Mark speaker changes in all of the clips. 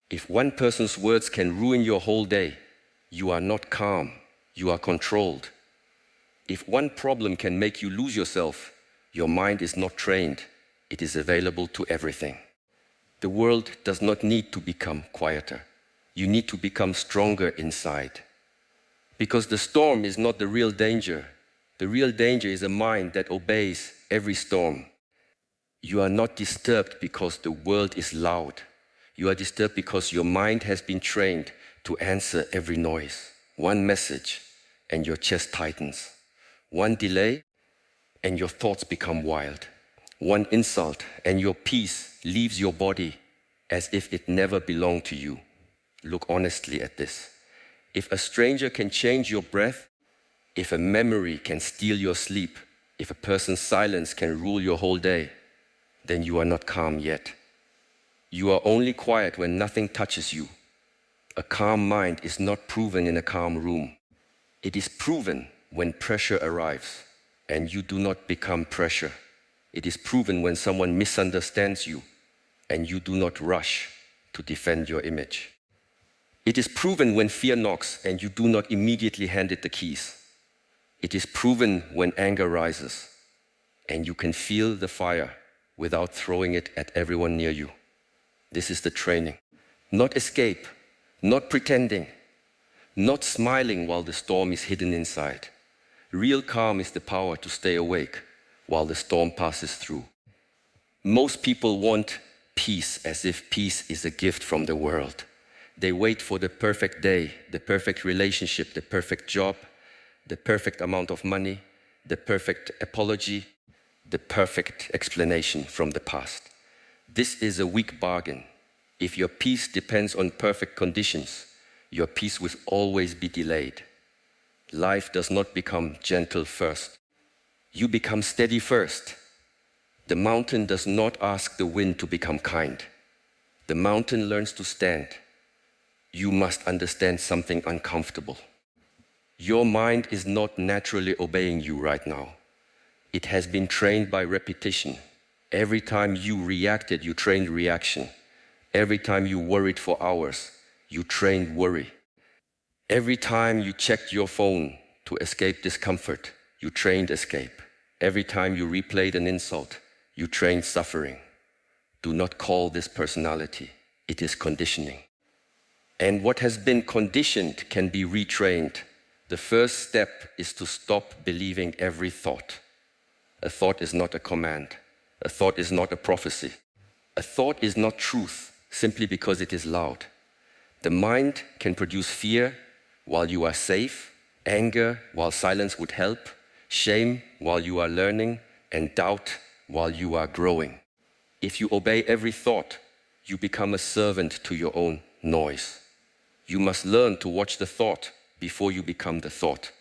Speaker 1: If one person's words can ruin your whole day, you are not calm, you are controlled. If one problem can make you lose yourself, your mind is not trained, it is available to everything. The world does not need to become quieter. You need to become stronger inside. Because the storm is not the real danger. The real danger is a mind that obeys every storm. You are not disturbed because the world is loud. You are disturbed because your mind has been trained to answer every noise. One message, and your chest tightens. One delay, and your thoughts become wild. One insult, and your peace leaves your body as if it never belonged to you. Look honestly at this. If a stranger can change your breath, if a memory can steal your sleep, if a person's silence can rule your whole day, then you are not calm yet. You are only quiet when nothing touches you. A calm mind is not proven in a calm room. It is proven when pressure arrives, and you do not become pressure. It is proven when someone misunderstands you, and you do not rush to defend your image. It is proven when fear knocks, and you do not immediately hand it the keys. It is proven when anger rises, and you can feel the fire without throwing it at everyone near you. This is the training. Not escape, not pretending, not smiling while the storm is hidden inside. Real calm is the power to stay awake while the storm passes through. Most people want peace as if peace is a gift from the world. They wait for the perfect day, the perfect relationship, the perfect job, the perfect amount of money, the perfect apology, the perfect explanation from the past. This is a weak bargain. If your peace depends on perfect conditions, your peace will always be delayed. Life does not become gentle first. You become steady first. The mountain does not ask the wind to become kind. The mountain learns to stand. You must understand something uncomfortable. Your mind is not naturally obeying you right now. It has been trained by repetition. Every time you reacted, you trained reaction. Every time you worried for hours, you trained worry. Every time you checked your phone to escape discomfort, you trained escape. Every time you replayed an insult, you trained suffering. Do not call this personality. It is conditioning. And what has been conditioned can be retrained. The first step is to stop believing every thought. A thought is not a command. A thought is not a prophecy. A thought is not truth simply because it is loud. The mind can produce fear while you are safe, anger while silence would help, shame while you are learning, and doubt while you are growing. If you obey every thought, you become a servant to your own noise. You must learn to watch the thought before you become the thought.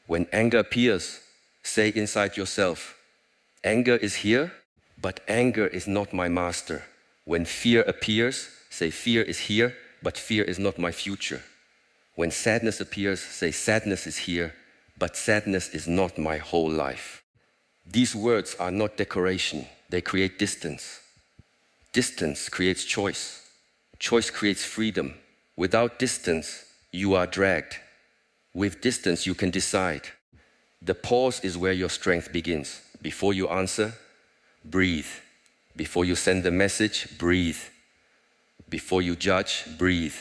Speaker 1: When anger appears, say inside yourself, anger is here, but anger is not my master. When fear appears, say fear is here, but fear is not my future. When sadness appears, say sadness is here, but sadness is not my whole life. These words are not decoration, they create distance. Distance creates choice. Choice creates freedom. Without distance, you are dragged. With distance, you can decide. The pause is where your strength begins. Before you answer, breathe. Before you send a message, breathe. Before you judge, breathe.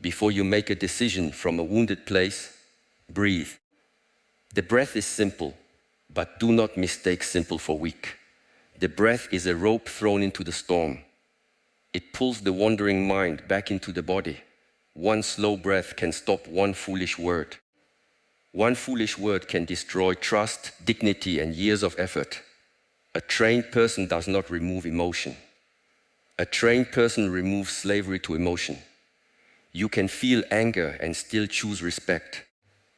Speaker 1: Before you make a decision from a wounded place, breathe. The breath is simple, but do not mistake simple for weak. The breath is a rope thrown into the storm. It pulls the wandering mind back into the body. One slow breath can stop one foolish word. One foolish word can destroy trust, dignity, and years of effort. A trained person does not remove emotion. A trained person removes slavery to emotion. You can feel anger and still choose respect.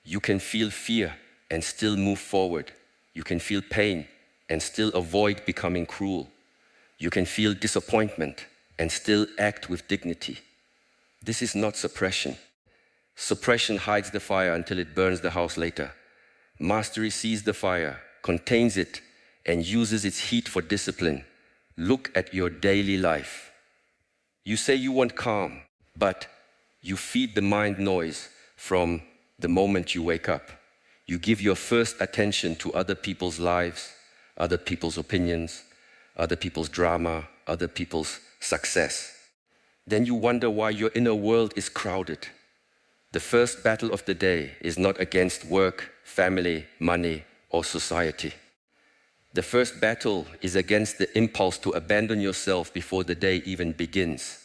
Speaker 1: You can feel fear and still move forward. You can feel pain and still avoid becoming cruel. You can feel disappointment and still act with dignity. This is not suppression. Suppression hides the fire until it burns the house later. Mastery sees the fire, contains it, and uses its heat for discipline. Look at your daily life. You say you want calm, but you feed the mind noise from the moment you wake up. You give your first attention to other people's lives, other people's opinions, other people's drama, other people's success. Then you wonder why your inner world is crowded. The first battle of the day is not against work, family, money, or society. The first battle is against the impulse to abandon yourself before the day even begins.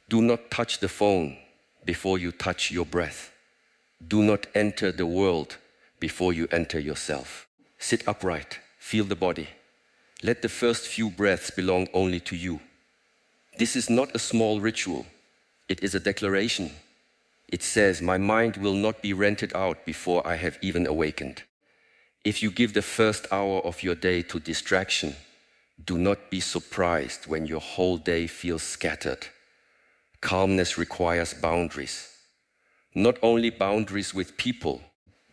Speaker 1: Do not touch the phone before you touch your breath. Do not enter the world before you enter yourself. Sit upright, feel the body. Let the first few breaths belong only to you. This is not a small ritual. It is a declaration. It says, my mind will not be rented out before I have even awakened. If you give the first hour of your day to distraction, do not be surprised when your whole day feels scattered. Calmness requires boundaries. Not only boundaries with people,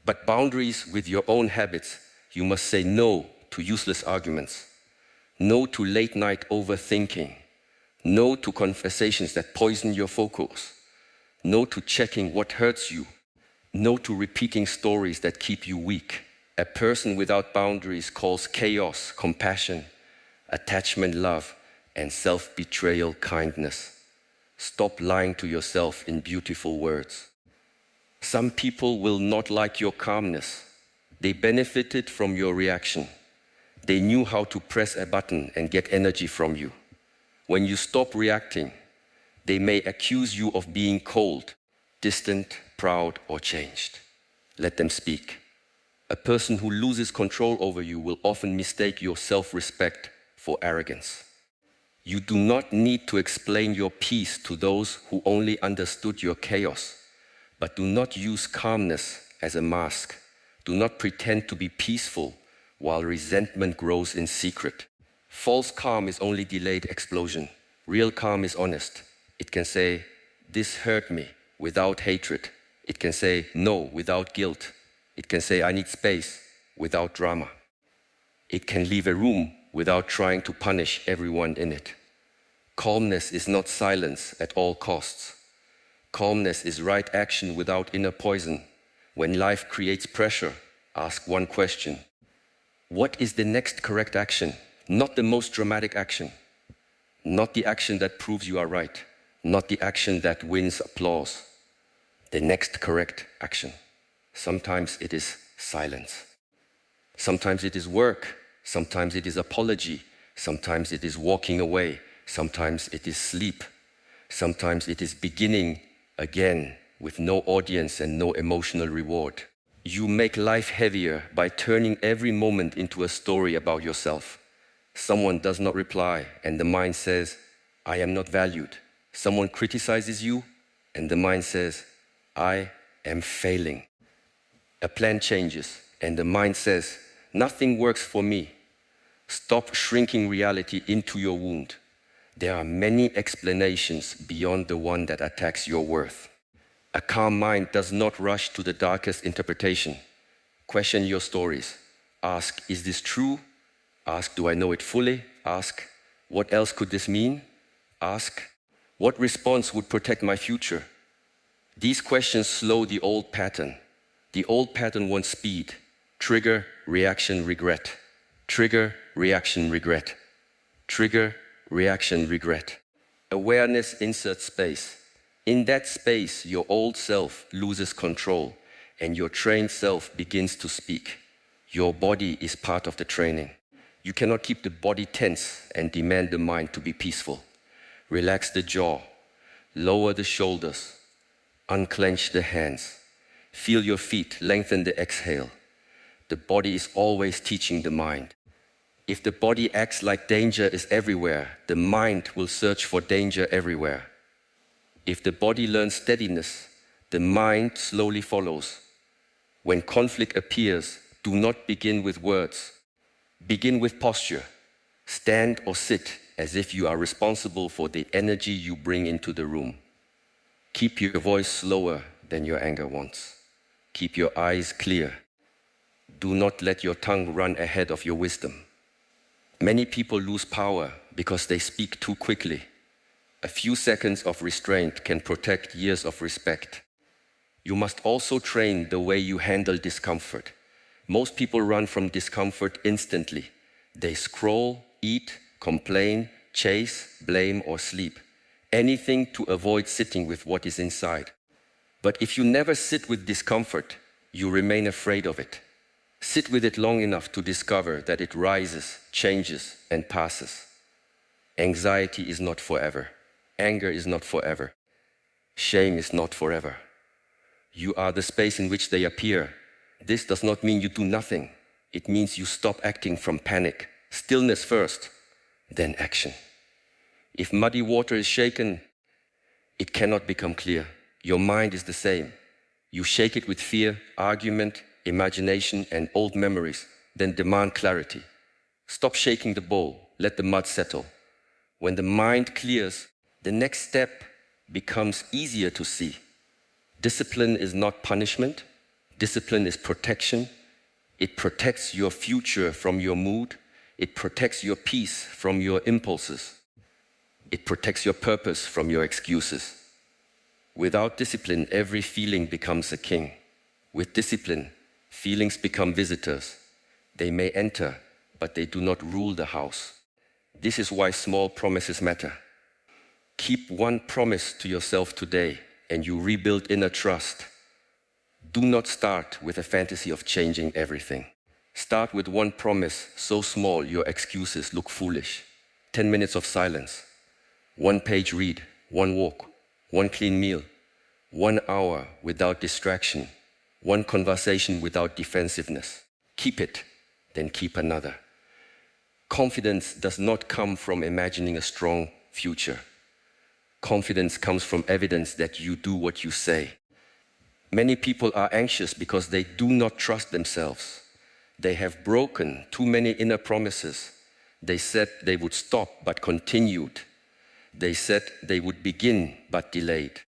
Speaker 1: but boundaries with your own habits. You must say no to useless arguments, no to late-night overthinking, no to conversations that poison your focus, no to checking what hurts you, no to repeating stories that keep you weak. A person without boundaries calls chaos compassion, attachment love, and self-betrayal kindness. Stop lying to yourself in beautiful words. Some people will not like your calmness. They benefited from your reaction. They knew how to press a button and get energy from you. When you stop reacting, they may accuse you of being cold, distant, proud, or changed. Let them speak. A person who loses control over you will often mistake your self-respect for arrogance. You do not need to explain your peace to those who only understood your chaos, but do not use calmness as a mask. Do not pretend to be peaceful while resentment grows in secret. False calm is only delayed explosion. Real calm is honest. It can say, this hurt me, without hatred. It can say no without guilt. It can say I need space without drama. It can leave a room without trying to punish everyone in it. Calmness is not silence at all costs. Calmness is right action without inner poison. When life creates pressure, ask one question. What is the next correct action? Not the most dramatic action. Not the action that proves you are right. Not the action that wins applause. The next correct action. Sometimes it is silence. Sometimes it is work. Sometimes it is apology. Sometimes it is walking away. Sometimes it is sleep. Sometimes it is beginning again with no audience and no emotional reward. You make life heavier by turning every moment into a story about yourself. Someone does not reply and the mind says, I am not valued. Someone criticizes you and the mind says, I am failing. A plan changes and the mind says, nothing works for me. Stop shrinking reality into your wound. There are many explanations beyond the one that attacks your worth. A calm mind does not rush to the darkest interpretation. Question your stories. Ask, is this true? Ask, do I know it fully? Ask, what else could this mean? Ask, what response would protect my future? These questions slow the old pattern. The old pattern wants speed. Trigger, reaction, regret. Trigger, reaction, regret. Trigger, reaction, regret. Awareness inserts space. In that space, your old self loses control and your trained self begins to speak. Your body is part of the training. You cannot keep the body tense and demand the mind to be peaceful. Relax the jaw, lower the shoulders, unclench the hands. Feel your feet, lengthen the exhale. The body is always teaching the mind. If the body acts like danger is everywhere, the mind will search for danger everywhere. If the body learns steadiness, the mind slowly follows. When conflict appears, do not begin with words. Begin with posture. Stand or sit as if you are responsible for the energy you bring into the room. Keep your voice slower than your anger wants. Keep your eyes clear. Do not let your tongue run ahead of your wisdom. Many people lose power because they speak too quickly. A few seconds of restraint can protect years of respect. You must also train the way you handle discomfort. Most people run from discomfort instantly. They scroll, eat, complain, chase, blame, or sleep. Anything to avoid sitting with what is inside. But if you never sit with discomfort, you remain afraid of it. Sit with it long enough to discover that it rises, changes, and passes. Anxiety is not forever. Anger is not forever. Shame is not forever. You are the space in which they appear. This does not mean you do nothing. It means you stop acting from panic. Stillness first, then action. If muddy water is shaken, it cannot become clear. Your mind is the same. You shake it with fear, argument, imagination, and old memories, then demand clarity. Stop shaking the bowl. Let the mud settle. When the mind clears, the next step becomes easier to see. Discipline is not punishment. Discipline is protection. It protects your future from your mood. It protects your peace from your impulses. It protects your purpose from your excuses. Without discipline, every feeling becomes a king. With discipline, feelings become visitors. They may enter, but they do not rule the house. This is why small promises matter. Keep one promise to yourself today, and you rebuild inner trust. Do not start with a fantasy of changing everything. Start with one promise so small your excuses look foolish. 10 minutes of silence. 1 page read. 1 walk. 1 clean meal. 1 hour without distraction. 1 conversation without defensiveness. Keep it, then keep another. Confidence does not come from imagining a strong future. Confidence comes from evidence that you do what you say. Many people are anxious because they do not trust themselves. They have broken too many inner promises. They said they would stop but continued. They said they would begin but delayed.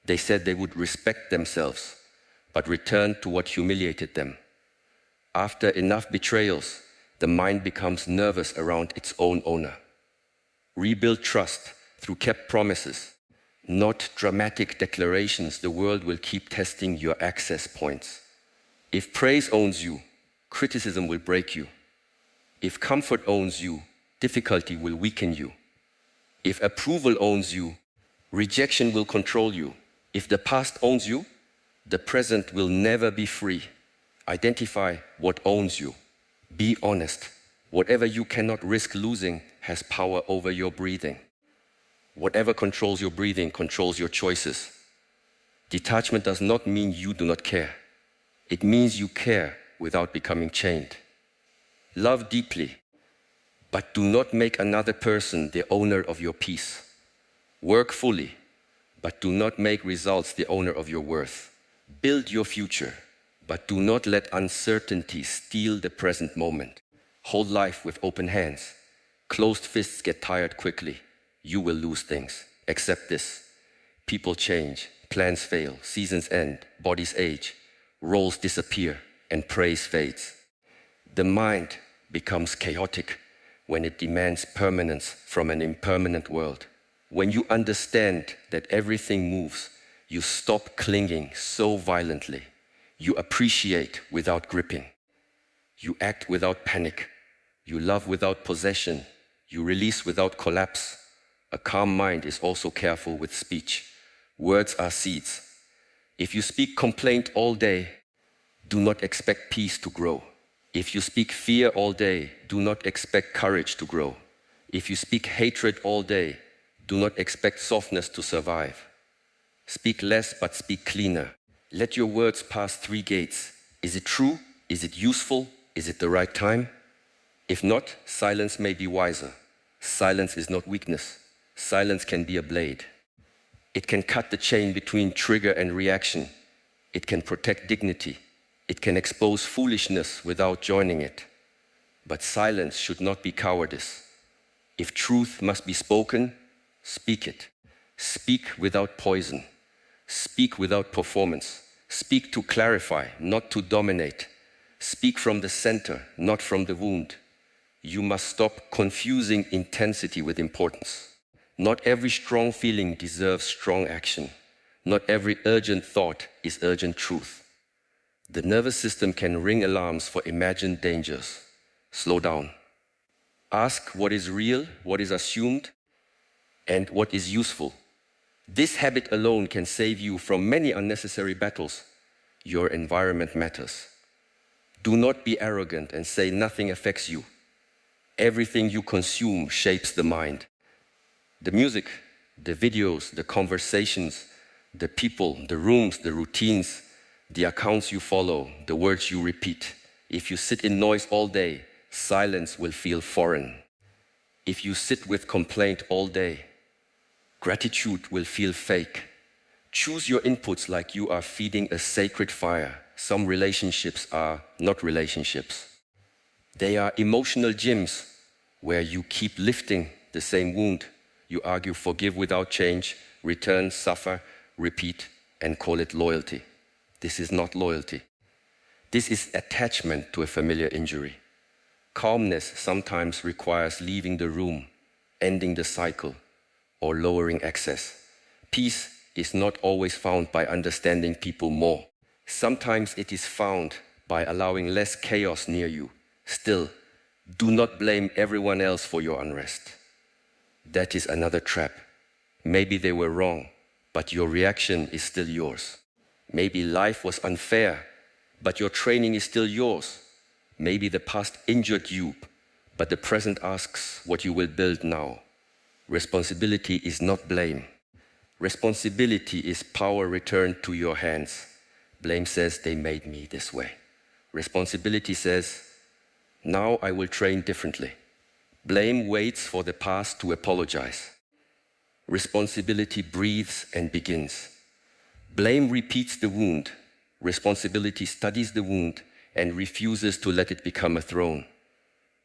Speaker 1: They said they would respect themselves but returned to what humiliated them. After enough betrayals, the mind becomes nervous around its own owner. Rebuild trust through kept promises, not dramatic declarations. The world will keep testing your access points. If praise owns you, criticism will break you. If comfort owns you, difficulty will weaken you. If approval owns you, rejection will control you. If the past owns you, the present will never be free. Identify what owns you. Be honest. Whatever you cannot risk losing has power over your breathing. Whatever controls your breathing controls your choices. Detachment does not mean you do not care. It means you care without becoming chained. Love deeply, but do not make another person the owner of your peace. Work fully, but do not make results the owner of your worth. Build your future, but do not let uncertainty steal the present moment. Hold life with open hands. Closed fists get tired quickly. You will lose things. Accept this. People change, plans fail, seasons end, bodies age, roles disappear, and praise fades. The mind becomes chaotic when it demands permanence from an impermanent world. When you understand that everything moves, you stop clinging so violently. You appreciate without gripping. You act without panic. You love without possession. You release without collapse. A calm mind is also careful with speech. Words are seeds. If you speak complaint all day, do not expect peace to grow. If you speak fear all day, do not expect courage to grow. If you speak hatred all day, do not expect softness to survive. Speak less, but speak cleaner. Let your words pass 3 gates. Is it true? Is it useful? Is it the right time? If not, silence may be wiser. Silence is not weakness. Silence can be a blade. It can cut the chain between trigger and reaction. It can protect dignity. It can expose foolishness without joining it. But silence should not be cowardice. If truth must be spoken, speak it. Speak without poison. Speak without performance. Speak to clarify, not to dominate. Speak from the center, not from the wound. You must stop confusing intensity with importance. Not every strong feeling deserves strong action. Not every urgent thought is urgent truth. The nervous system can ring alarms for imagined dangers. Slow down. Ask what is real, what is assumed, and what is useful. This habit alone can save you from many unnecessary battles. Your environment matters. Do not be arrogant and say nothing affects you. Everything you consume shapes the mind. The music, the videos, the conversations, the people, the rooms, the routines, the accounts you follow, the words you repeat. If you sit in noise all day, silence will feel foreign. If you sit with complaint all day, gratitude will feel fake. Choose your inputs like you are feeding a sacred fire. Some relationships are not relationships. They are emotional gyms where you keep lifting the same wound. You argue, forgive without change, return, suffer, repeat, and call it loyalty. This is not loyalty. This is attachment to a familiar injury. Calmness sometimes requires leaving the room, ending the cycle, or lowering excess. Peace is not always found by understanding people more. Sometimes it is found by allowing less chaos near you. Still, do not blame everyone else for your unrest. That is another trap. Maybe they were wrong, but your reaction is still yours. Maybe life was unfair, but your training is still yours. Maybe the past injured you, but the present asks what you will build now. Responsibility is not blame. Responsibility is power returned to your hands. Blame says they made me this way. Responsibility says, now I will train differently. Blame waits for the past to apologize. Responsibility breathes and begins. Blame repeats the wound. Responsibility studies the wound and refuses to let it become a throne.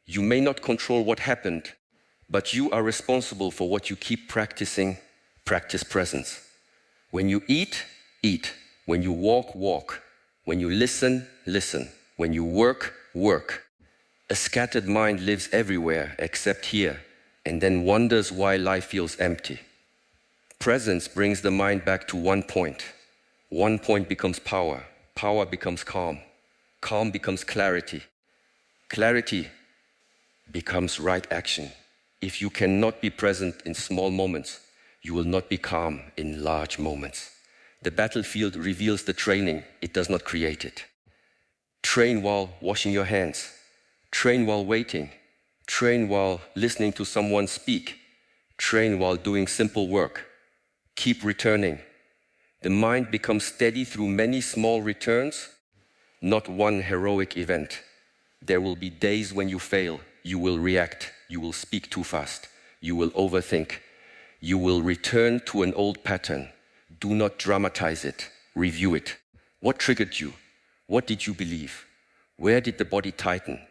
Speaker 1: You may not control what happened, but you are responsible for what you keep practicing. Practice presence. When you eat, eat. When you walk, walk. When you listen, listen. When you work, work. A scattered mind lives everywhere except here, and then wonders why life feels empty. Presence brings the mind back to one point. One point becomes power. Power becomes calm. Calm becomes clarity. Clarity becomes right action. If you cannot be present in small moments, you will not be calm in large moments. The battlefield reveals the training, it does not create it. Train while washing your hands. Train while waiting. Train while listening to someone speak. Train while doing simple work. Keep returning. The mind becomes steady through many small returns, not one heroic event. There will be days when you fail. You will react. You will speak too fast. You will overthink. You will return to an old pattern. Do not dramatize it. Review it. What triggered you? What did you believe? Where did the body tighten?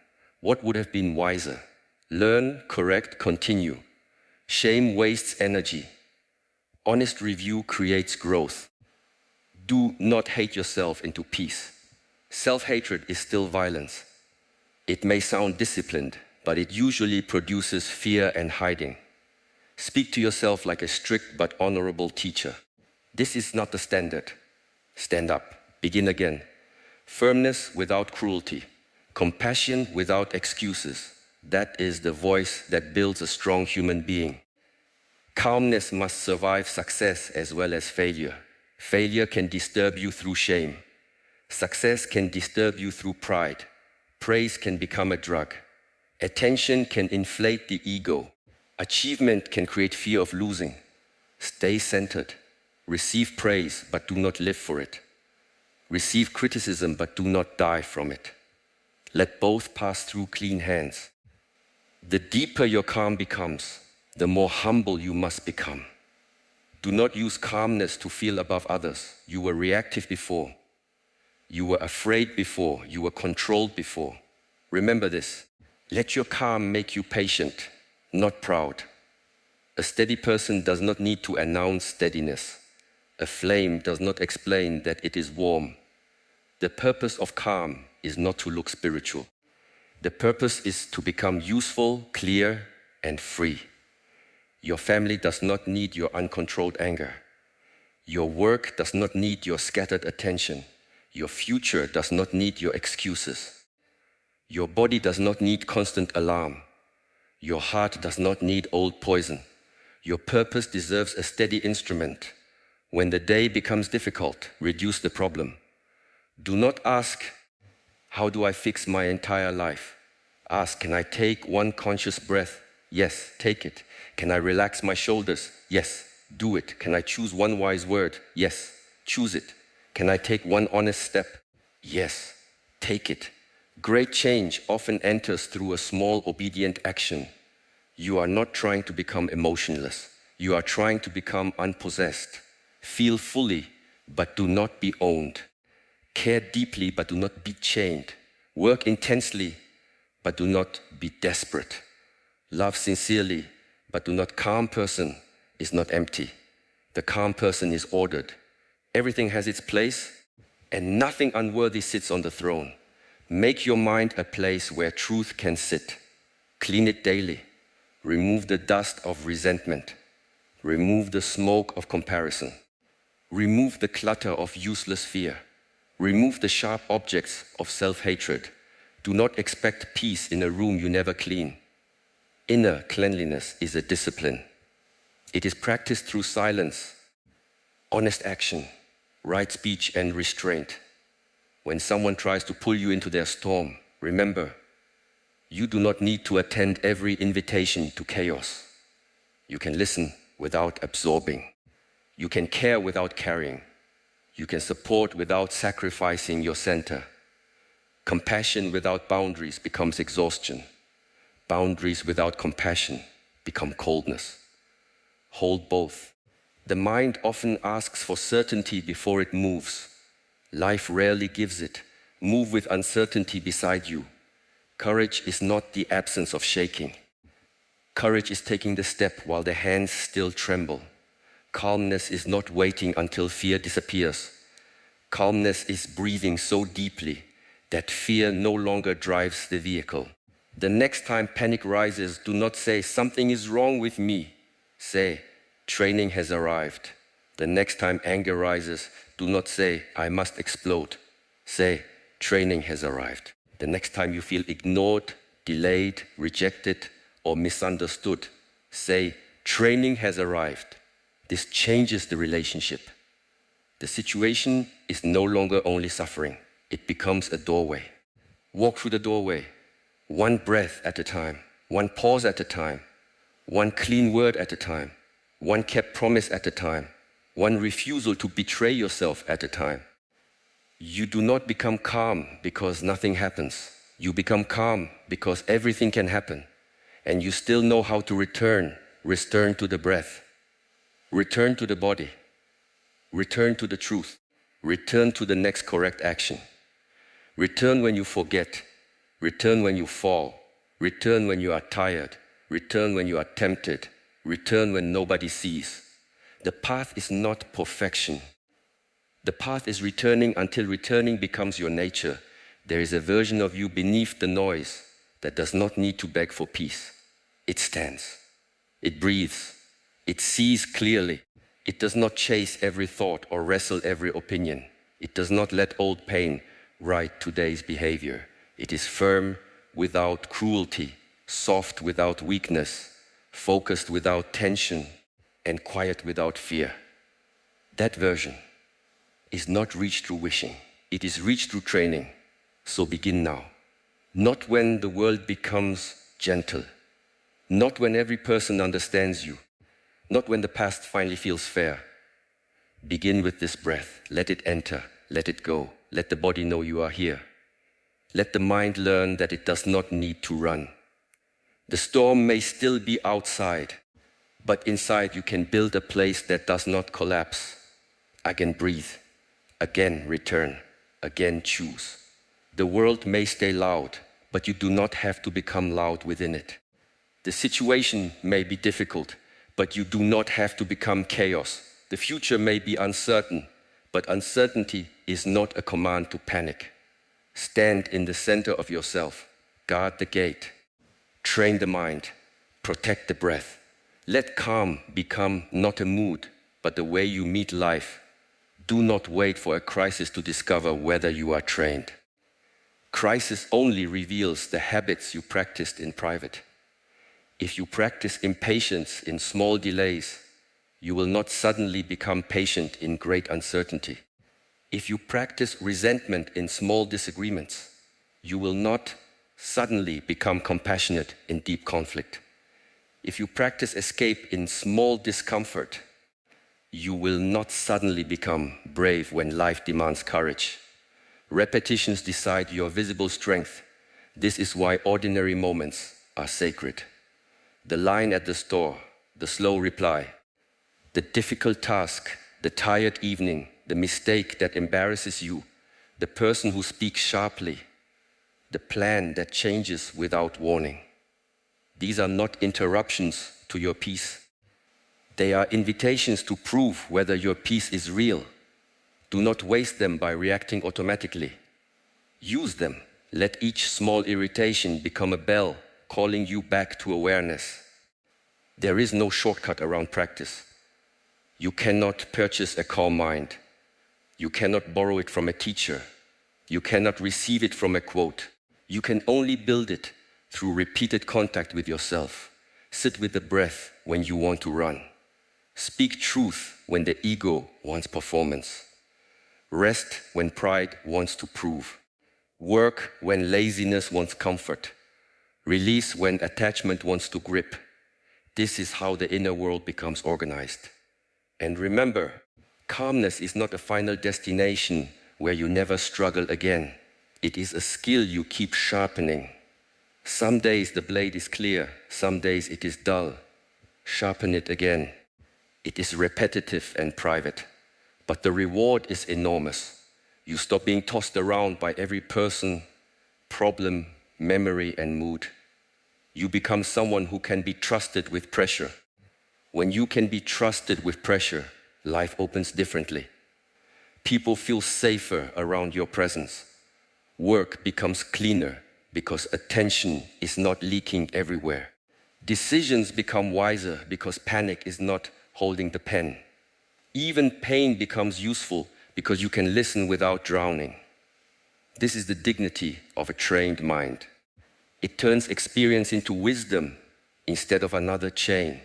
Speaker 1: What would have been wiser? Learn, correct, continue. Shame wastes energy. Honest review creates growth. Do not hate yourself into peace. Self-hatred is still violence. It may sound disciplined, but it usually produces fear and hiding. Speak to yourself like a strict but honorable teacher. This is not the standard. Stand up. Begin again. Firmness without cruelty. Compassion without excuses. That is the voice that builds a strong human being. Calmness must survive success as well as failure. Failure can disturb you through shame. Success can disturb you through pride. Praise can become a drug. Attention can inflate the ego. Achievement can create fear of losing. Stay centered. Receive praise, but do not live for it. Receive criticism, but do not die from it. Let both pass through clean hands. The deeper your calm becomes, the more humble you must become. Do not use calmness to feel above others. You were reactive before. You were afraid before. You were controlled before. Remember this. Let your calm make you patient, not proud. A steady person does not need to announce steadiness. A flame does not explain that it is warm. The purpose of calm is not to look spiritual. The purpose is to become useful, clear, and free. Your family does not need your uncontrolled anger. Your work does not need your scattered attention. Your future does not need your excuses. Your body does not need constant alarm. Your heart does not need old poison. Your purpose deserves a steady instrument. When the day becomes difficult, reduce the problem. Do not ask, how do I fix my entire life? Ask, can I take one conscious breath? Yes, take it. Can I relax my shoulders? Yes, do it. Can I choose one wise word? Yes, choose it. Can I take one honest step? Yes, take it. Great change often enters through a small, obedient action. You are not trying to become emotionless. You are trying to become unpossessed. Feel fully, but do not be owned. Care deeply, but do not be chained. Work intensely, but do not be desperate. Love sincerely, but do not. Calm person is not empty. The calm person is ordered. Everything has its place, and nothing unworthy sits on the throne. Make your mind a place where truth can sit. Clean it daily. Remove the dust of resentment. Remove the smoke of comparison. Remove the clutter of useless fear. Remove the sharp objects of self-hatred. Do not expect peace in a room you never clean. Inner cleanliness is a discipline. It is practiced through silence, honest action, right speech, and restraint. When someone tries to pull you into their storm, remember, you do not need to attend every invitation to chaos. You can listen without absorbing. You can care without carrying. You can support without sacrificing your center. Compassion without boundaries becomes exhaustion. Boundaries without compassion become coldness. Hold both. The mind often asks for certainty before it moves. Life rarely gives it. Move with uncertainty beside you. Courage is not the absence of shaking. Courage is taking the step while the hands still tremble. Calmness is not waiting until fear disappears. Calmness is breathing so deeply that fear no longer drives the vehicle. The next time panic rises, do not say, something is wrong with me. Say, training has arrived. The next time anger rises, do not say, I must explode. Say, training has arrived. The next time you feel ignored, delayed, rejected, or misunderstood, say, training has arrived. This changes the relationship. The situation is no longer only suffering. It becomes a doorway. Walk through the doorway, one breath at a time, one pause at a time, one clean word at a time, one kept promise at a time, one refusal to betray yourself at a time. You do not become calm because nothing happens. You become calm because everything can happen, and you still know how to return to the breath, return to the body, return to the truth, return to the next correct action. Return when you forget, return when you fall, return when you are tired, return when you are tempted, return when nobody sees. The path is not perfection. The path is returning until returning becomes your nature. There is a version of you beneath the noise that does not need to beg for peace. It stands, it breathes, it sees clearly. It does not chase every thought or wrestle every opinion. It does not let old pain write today's behavior. It is firm without cruelty, soft without weakness, focused without tension, and quiet without fear. That version is not reached through wishing. It is reached through training. So begin now. Not when the world becomes gentle. Not when every person understands you. Not when the past finally feels fair. Begin with this breath. Let it enter. Let it go. Let the body know you are here. Let the mind learn that it does not need to run. The storm may still be outside, but inside you can build a place that does not collapse. Again breathe. Again return. Again choose. The world may stay loud, but you do not have to become loud within it. The situation may be difficult, but you do not have to become chaos. The future may be uncertain, but uncertainty is not a command to panic. Stand in the center of yourself. Guard the gate. Train the mind. Protect the breath. Let calm become not a mood, but the way you meet life. Do not wait for a crisis to discover whether you are trained. Crisis only reveals the habits you practiced in private. If you practice impatience in small delays, you will not suddenly become patient in great uncertainty. If you practice resentment in small disagreements, you will not suddenly become compassionate in deep conflict. If you practice escape in small discomfort, you will not suddenly become brave when life demands courage. Repetitions decide your visible strength. This is why ordinary moments are sacred. The line at the store, the slow reply, the difficult task, the tired evening, the mistake that embarrasses you, the person who speaks sharply, the plan that changes without warning. These are not interruptions to your peace. They are invitations to prove whether your peace is real. Do not waste them by reacting automatically. Use them. Let each small irritation become a bell calling you back to awareness. There is no shortcut around practice. You cannot purchase a calm mind. You cannot borrow it from a teacher. You cannot receive it from a quote. You can only build it through repeated contact with yourself. Sit with the breath when you want to run. Speak truth when the ego wants performance. Rest when pride wants to prove. Work when laziness wants comfort. Release when attachment wants to grip. This is how the inner world becomes organized. And remember, calmness is not a final destination where you never struggle again. It is a skill you keep sharpening. Some days the blade is clear, some days it is dull. Sharpen it again. It is repetitive and private, but the reward is enormous. You stop being tossed around by every person, problem, memory, and mood. You become someone who can be trusted with pressure. When you can be trusted with pressure, life opens differently. People feel safer around your presence. Work becomes cleaner because attention is not leaking everywhere. Decisions become wiser because panic is not holding the pen. Even pain becomes useful because you can listen without drowning. This is the dignity of a trained mind. It turns experience into wisdom instead of another chain.